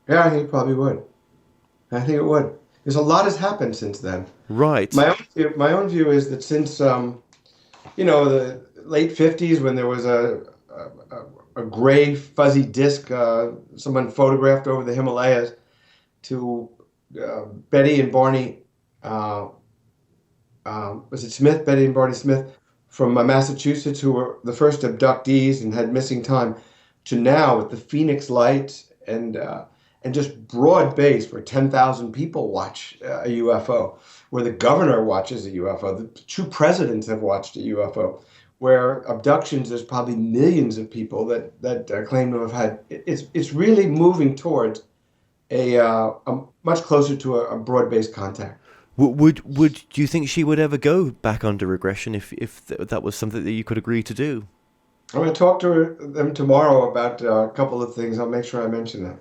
Yeah, I think it probably would. I think it would. Because a lot has happened since then. Right. My own view is that since the late 50s, when there was a gray fuzzy disc someone photographed over the Himalayas, to Betty and Barney, was it Smith? Betty and Barney Smith from Massachusetts, who were the first abductees and had missing time, to now with the Phoenix Lights and just broad base where 10,000 people watch a UFO, where the governor watches a UFO, the two presidents have watched a UFO, where abductions, there's probably millions of people that claim to have had. It's really moving towards a much closer to a broad-based contact. Would do you think she would ever go back under regression if that was something that you could agree to do? I'm going to talk to them tomorrow about a couple of things. I'll make sure I mention that.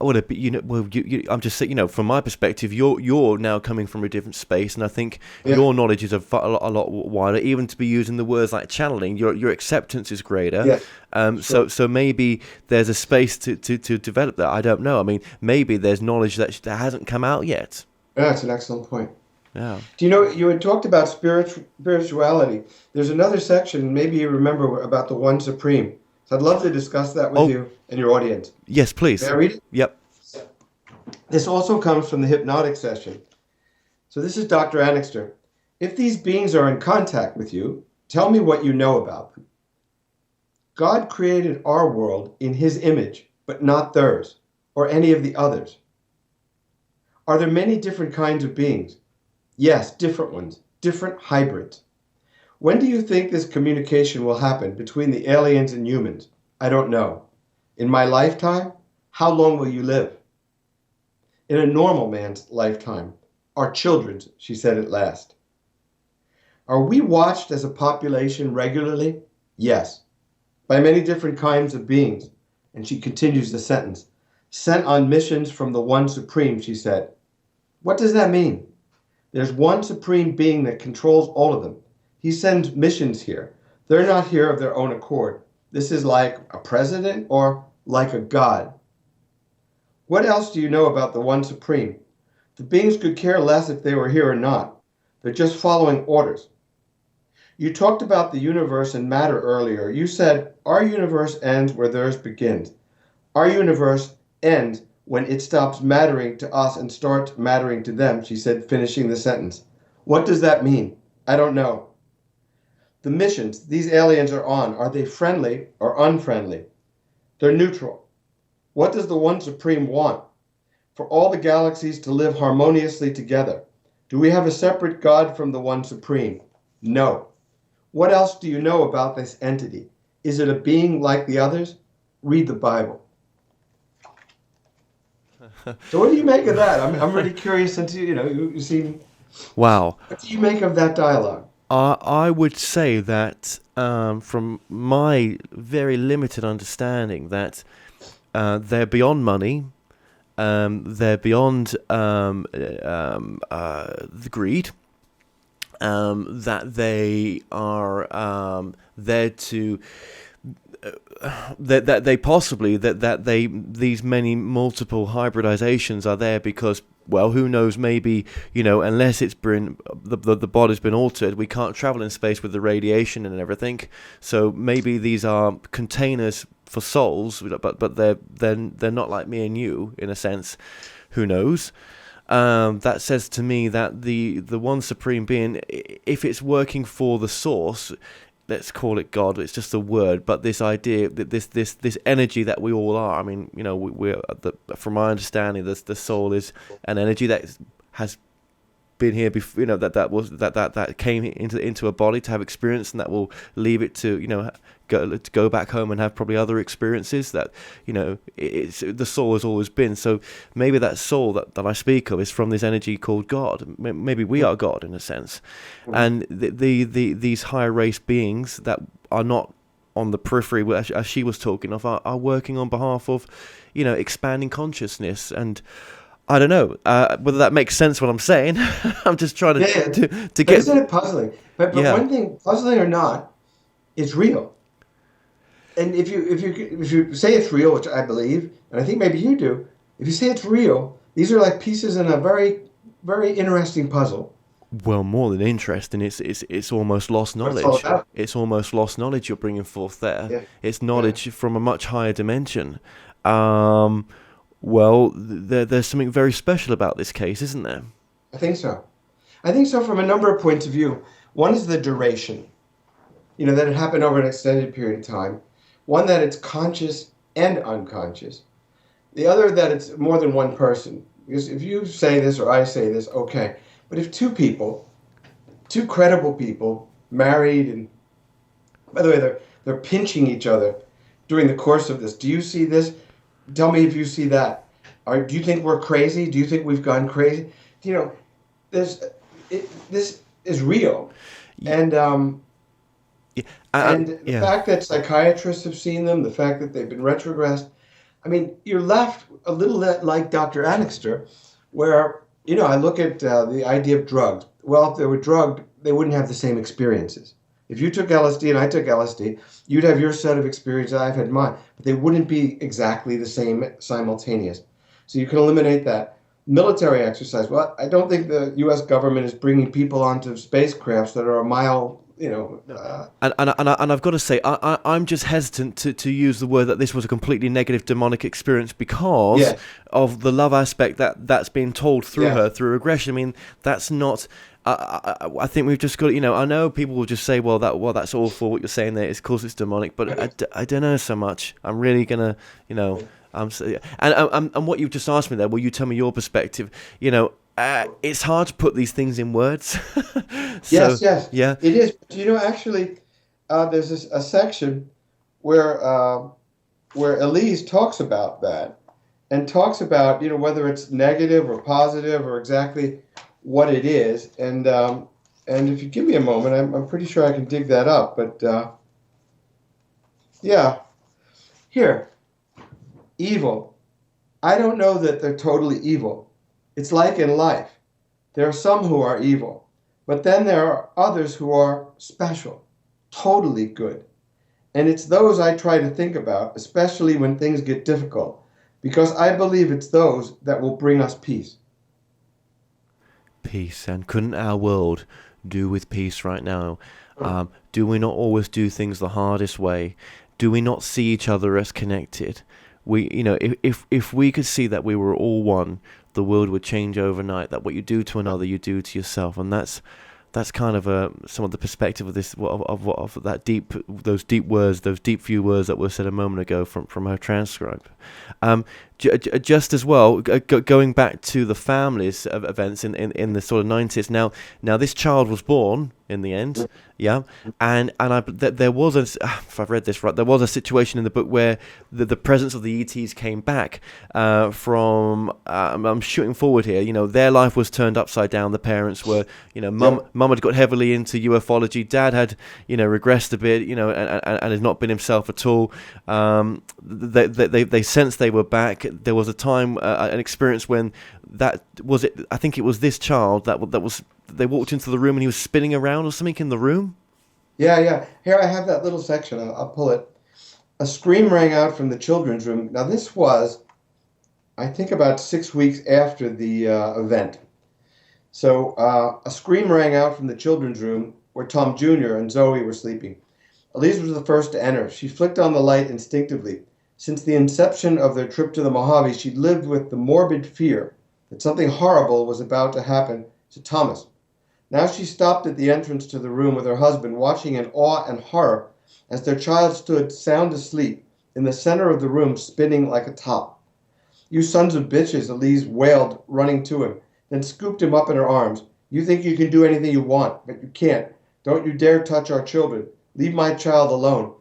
I'm just saying, from my perspective, you're now coming from a different space, and I think your knowledge is a lot wider. Even to be using the words like channeling, your acceptance is greater. Yes. Sure. So maybe there's a space to develop that. I don't know. I mean, maybe there's knowledge that hasn't come out yet. Yeah, that's an excellent point. Yeah. Do you know, you had talked about spirituality. There's another section, maybe you remember, about the One Supreme. So I'd love to discuss that with you and your audience. Yes, please. May I read it? Yep. This also comes from the hypnotic session. So this is Dr. Annixter. If these beings are in contact with you, tell me what you know about them. God created our world in his image, but not theirs, or any of the others. Are there many different kinds of beings? Yes, different ones, different hybrids. When do you think this communication will happen between the aliens and humans? I don't know. In my lifetime? How long will you live? In a normal man's lifetime. Our children's, she said at last. Are we watched as a population regularly? Yes. By many different kinds of beings. And she continues the sentence. Sent on missions from the One Supreme, she said. What does that mean? There's one Supreme Being that controls all of them. He sends missions here. They're not here of their own accord. This is like a president or like a god. What else do you know about the One Supreme? The beings could care less if they were here or not. They're just following orders. You talked about the universe and matter earlier. You said, our universe ends where theirs begins. Our universe ends when it stops mattering to us and starts mattering to them, she said, finishing the sentence. What does that mean? I don't know. The missions these aliens are on, are they friendly or unfriendly? They're neutral. What does the One Supreme want? For all the galaxies to live harmoniously together. Do we have a separate God from the One Supreme? No. What else do you know about this entity? Is it a being like the others? Read the Bible. So what do you make of that? I'm really curious, since you seem... Wow. What do you make of that dialogue? I would say that from my very limited understanding that they're beyond money, they're beyond the greed, that they are there to... that they possibly these many multiple hybridizations are there because, well, who knows, maybe, unless it's been the body's been altered, we can't travel in space with the radiation and everything, so maybe these are containers for souls, but they're not like me and you in a sense. Who knows? That says to me that the one supreme being, if it's working for the source, let's call it God. It's just a word, but this idea that this energy that we all are. I mean, we're from my understanding, the soul is an energy that has been here before. That came into a body to have experience, and that will leave it to go back home and have probably other experiences. That it's the soul has always been. So maybe that soul that I speak of is from this energy called God. Maybe we are God in a sense, and these higher race beings that are not on the periphery, as she was talking of, are working on behalf of expanding consciousness. And I don't know whether that makes sense what I'm saying. I'm just trying to get. Isn't it puzzling? But one thing, puzzling or not, it's real. And if you say it's real, which I believe, and I think maybe you do, if you say it's real, these are like pieces in a very, very interesting puzzle. Well, more than interesting, it's almost lost knowledge. It's almost lost knowledge you're bringing forth there. Yeah. It's knowledge from a much higher dimension. Well, there's something very special about this case, isn't there? I think so. I think so from a number of points of view. One is the duration, that it happened over an extended period of time. One, that it's conscious and unconscious. The other, that it's more than one person. Because if you say this or I say this, okay. But if two credible people, married, and by the way, they're pinching each other during the course of this. Do you see this? Tell me if you see that. Do you think we're crazy? Do you think we've gone crazy? This is real. And the fact that psychiatrists have seen them, the fact that they've been retrogressed, I mean, you're left a little like Dr. Annixter, where, I look at the idea of drugs. Well, if they were drugged, they wouldn't have the same experiences. If you took LSD and I took LSD, you'd have your set of experiences, I've had mine, but they wouldn't be exactly the same simultaneous. So you can eliminate that. Military exercise. Well, I don't think the U.S. government is bringing people onto spacecrafts that are a mile, And I've got to say, I'm just hesitant to use the word that this was a completely negative demonic experience because of the love aspect that's being told through her, through aggression. I mean, that's not... I think we've just got, I know people will just say, well, that's awful what you're saying there. It's because it's demonic, but I don't know so much. I'm really gonna, and what you've just asked me there, will you tell me your perspective? It's hard to put these things in words. Yes, yeah, it is. Actually, there's a section where Elise talks about that and talks about whether it's negative or positive or exactly what it is, and if you give me a moment, I'm pretty sure I can dig that up. But here, evil. I don't know that they're totally evil. It's like in life. There are some who are evil, but then there are others who are special, totally good. And it's those I try to think about, especially when things get difficult, because I believe it's those that will bring us peace. Peace, and couldn't our world do with peace right now? Do we not always do things the hardest way? Do we not see each other as connected? If we could see that we were all one, the world would change overnight. That what you do to another, you do to yourself, and that's kind of some of the perspective of this of that those deep words, those deep few words that were said a moment ago from her transcript. Just as well, going back to the family's events in the sort of 90s. Now this child was born in the end, and there was if I've read this right, there was a situation in the book where the presence of the ETs came back from. I'm shooting forward here. Their life was turned upside down. The parents were, mum had got heavily into ufology. Dad had, regressed a bit, and had not been himself at all. They sensed they were back. There was a time, an experience when that was it. I think it was this child that was. They walked into the room and he was spinning around or something in the room. Yeah. Here I have that little section. I'll pull it. A scream rang out from the children's room. Now this was, I think, about 6 weeks after the event. So a scream rang out from the children's room where Tom Jr. and Zoe were sleeping. Elise was the first to enter. She flicked on the light instinctively. Since the inception of their trip to the Mojave, she'd lived with the morbid fear that something horrible was about to happen to Thomas. Now she stopped at the entrance to the room with her husband, watching in awe and horror as their child stood sound asleep in the center of the room, spinning like a top. "You sons of bitches," Elise wailed, running to him, then scooped him up in her arms. "You think you can do anything you want, but you can't. Don't you dare touch our children. Leave my child alone."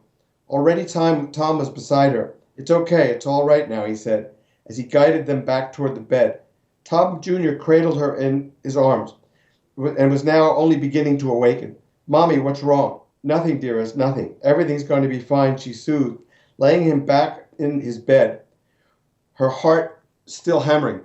Already Tom was beside her. "It's okay, it's all right now," he said, as he guided them back toward the bed. Tom Jr. cradled her in his arms and was now only beginning to awaken. "Mommy, what's wrong?" "Nothing, dearest, nothing. Everything's going to be fine," she soothed, laying him back in his bed, her heart still hammering.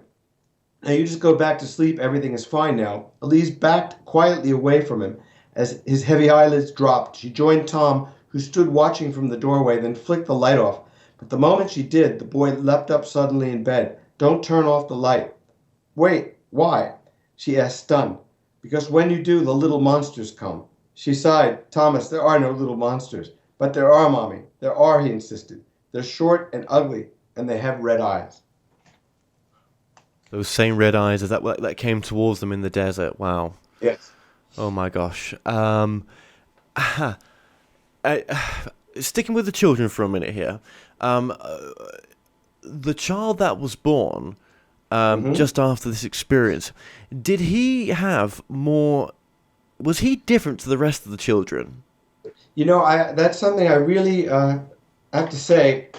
"Now you just go back to sleep. Everything is fine now." Elise backed quietly away from him as his heavy eyelids dropped. She joined Tom, who stood watching from the doorway, then flicked the light off. But the moment she did, the boy leapt up suddenly in bed. "Don't turn off the light." "Wait, why?" she asked, stunned. "Because when you do, the little monsters come." She sighed. "Thomas, there are no little monsters." "But there are, Mommy. There are," he insisted. "They're short and ugly, and they have red eyes." Those same red eyes as that came towards them in the desert. Wow. Yes. Oh my gosh. Sticking with the children for a minute here. The child that was born just after this experience, did he have more? Was he different to the rest of the children? That's something I really have to say.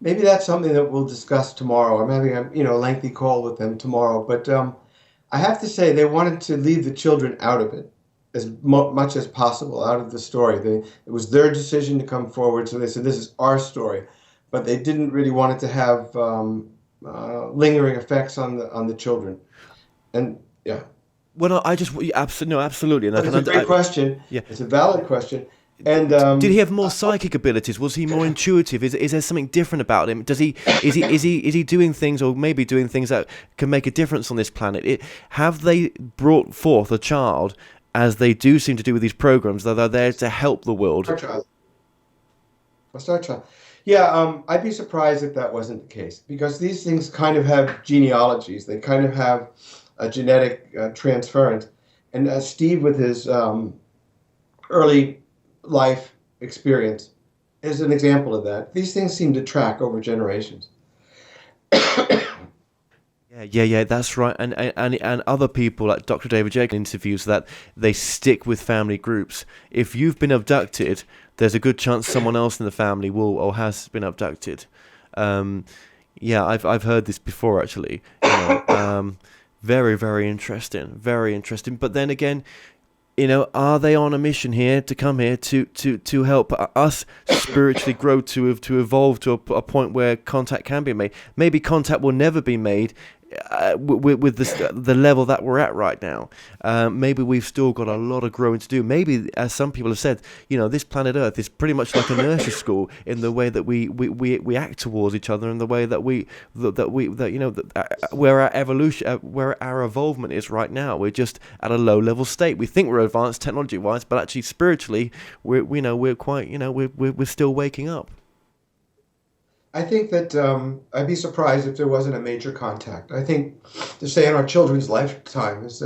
Maybe that's something that we'll discuss tomorrow. I'm having a lengthy call with them tomorrow. But I have to say they wanted to leave the children out of it as much as possible, out of the story. It was their decision to come forward, so they said, "This is our story." But they didn't really want it to have lingering effects on the children. And yeah. Well, absolutely. And it's a great question. Yeah. It's a valid question. And did he have more psychic abilities? Was he more intuitive? Is there something different about him? Is he doing things, or maybe doing things that can make a difference on this planet? Have they brought forth a child, as they do seem to do with these programs, that are there to help the world? A star child. Yeah, I'd be surprised if that wasn't the case, because these things kind of have genealogies. They kind of have a genetic transference. And Steve, with his early life experience, is an example of that. These things seem to track over generations. Yeah, that's right. And other people, like Dr. David Jekyll interviews, that they stick with family groups. If you've been abducted, there's a good chance someone else in the family will or has been abducted. I've heard this before, actually. Very, very interesting. Very interesting. But then again, are they on a mission here to come here to help us spiritually grow, to evolve to a point where contact can be made? Maybe contact will never be made with the level that we're at right now. Maybe we've still got a lot of growing to do. Maybe, as some people have said, this planet Earth is pretty much like a nursery school in the way that we act towards each other, and the way that where our evolution, where our evolvement is right now. We're just at a low level state. We think we're advanced technology wise, but actually spiritually, we're quite we're still waking up. I think that I'd be surprised if there wasn't a major contact. I think to say in our children's lifetime is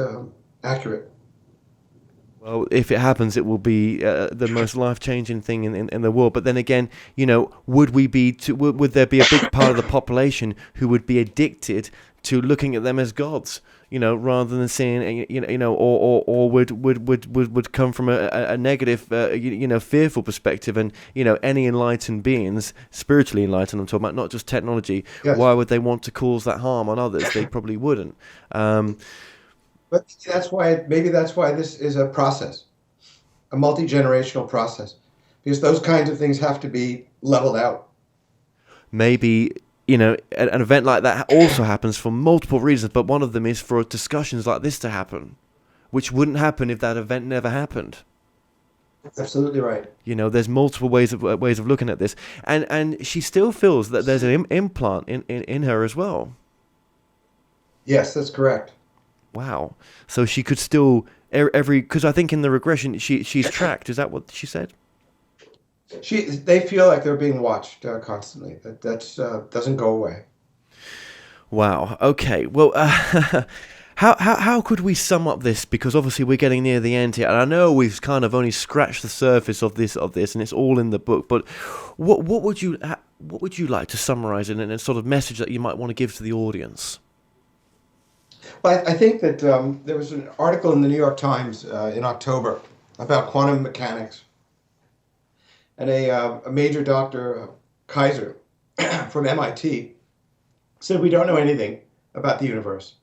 accurate. Well, if it happens, it will be the most life-changing thing in the world. But then again, would there be a big part of the population who would be addicted to looking at them as gods? Rather than seeing, or would come from a negative, fearful perspective. And, any enlightened beings, spiritually enlightened, I'm talking about, not just technology, yes. Why would they want to cause that harm on others? They probably wouldn't. But maybe that's why this is a process, a multi-generational process, because those kinds of things have to be leveled out. Maybe... an event like that also happens for multiple reasons, but one of them is for discussions like this to happen, which wouldn't happen if that event never happened. That's absolutely right. There's multiple ways of looking at this, and she still feels that there's an implant in her as well. Yes, that's correct. Wow. So she could still because I think in the regression she's tracked. Is that what she said? They feel like they're being watched constantly. That's doesn't go away. Wow. Okay. Well, how could we sum up this? Because obviously we're getting near the end here, and I know we've kind of only scratched the surface of this, and it's all in the book. But what would you like to summarize in a sort of message that you might want to give to the audience? Well, I think that there was an article in the New York Times in October about quantum mechanics, and a major doctor, Kaiser, from MIT, said we don't know anything about the universe.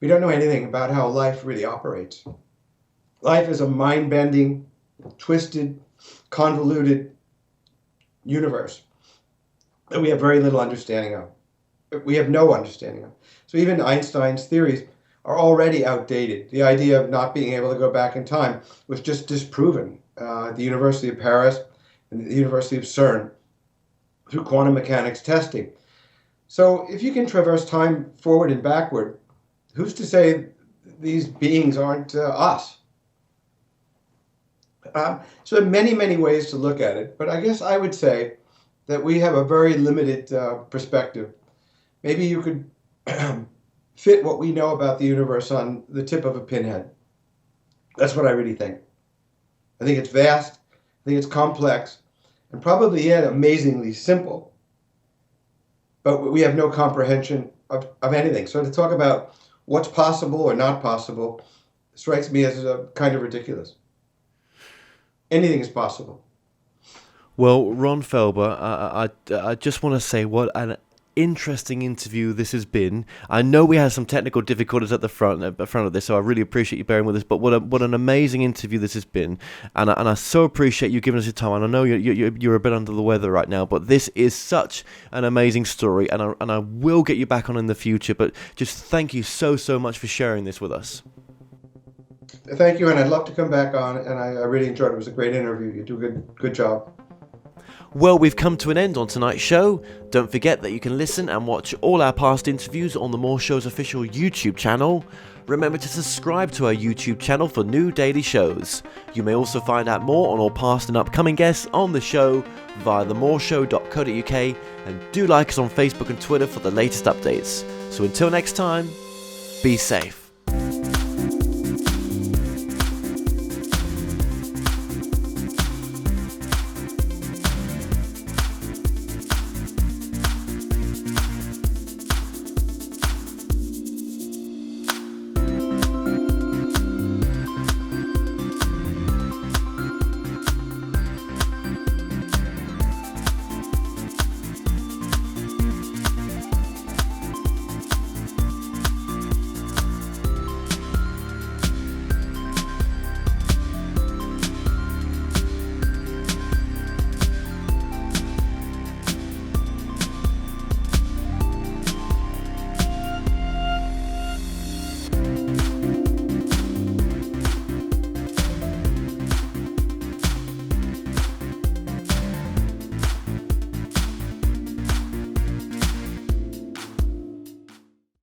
We don't know anything about how life really operates. Life is a mind-bending, twisted, convoluted universe that we have very little understanding of. We have no understanding of. So even Einstein's theories are already outdated. The idea of not being able to go back in time was just disproven at the University of Paris and the University of CERN through quantum mechanics testing. So if you can traverse time forward and backward, who's to say these beings aren't us? So there are many, many ways to look at it, but I guess I would say that we have a very limited perspective. Maybe you could fit what we know about the universe on the tip of a pinhead. That's what I really think. I think it's vast, I think it's complex, and probably yet amazingly simple. But we have no comprehension of anything. So to talk about what's possible or not possible strikes me as kind of ridiculous. Anything is possible. Well, Ron Felber, I just want to say what an interesting interview this has been. I know we had some technical difficulties at the front of this, so I really appreciate you bearing with us. But what an amazing interview this has been, and I so appreciate you giving us your time. And I know you're a bit under the weather right now, but this is such an amazing story, and I will get you back on in the future. But just thank you so much for sharing this with us. Thank you, and I'd love to come back on. And I really enjoyed it. It was a great interview. You do a good job. Well, we've come to an end on tonight's show. Don't forget that you can listen and watch all our past interviews on the More Show's official YouTube channel. Remember to subscribe to our YouTube channel for new daily shows. You may also find out more on all past and upcoming guests on the show via themoreshow.co.uk, and do like us on Facebook and Twitter for the latest updates. So until next time, be safe.